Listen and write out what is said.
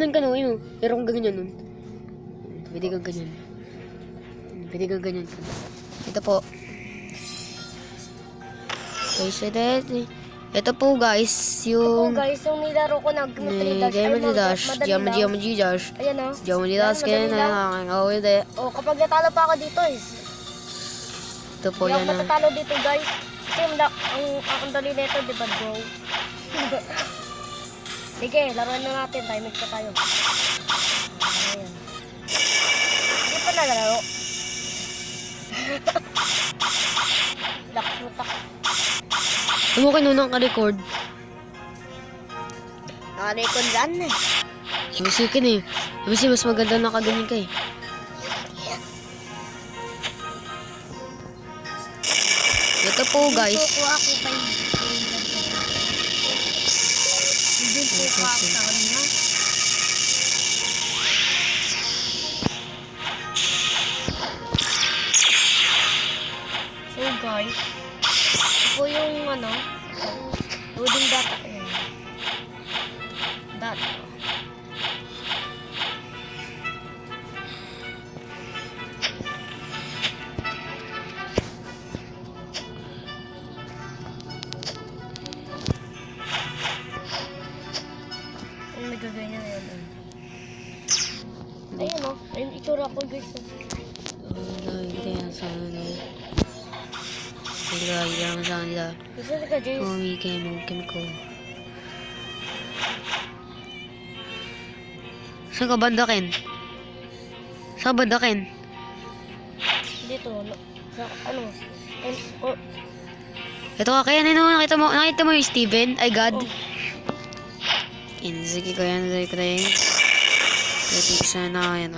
Ganun ka no, yun o. Pero kung ganyan nun. Pwede kang ganyan. Pwede kang ganyan. Ito po. Okay, so that. Ito po guys, yung... Ito guys, yung nilaro ko nag-3 dash. Diamond Dash. Geometry Dash. Ayan o. Geometry Dash. Kaya O, kapag natalo pa ako dito ito po hindi yan ako matatalo dito guys. Kasi ang dali nito, di ba bro? Sige, laruan na natin. Timing pa tayo. Ayan. Hindi pa nalalaro. Laksutak. Ano mo kinunang ka-record? Nakarecord dyan eh. Musikin eh. Kasi mas maganda nakaganyan ka eh. Ito po guys. Dito ko ako kay... Dito ko ako sa kanya. So guys, ito yung loading data. Ayan. Data. Ang nagaganyan na yun. Ayun o. Ayun itsura ko guys. Gusto ka Jace? Saan ka banda, Ken? Saan banda, Ken? Dito. Sa Ito ka, Ken. Ano, nakita mo yung Steven? Ay, God. Oh. Sige ko yan. Sige ko yan. Sana yan.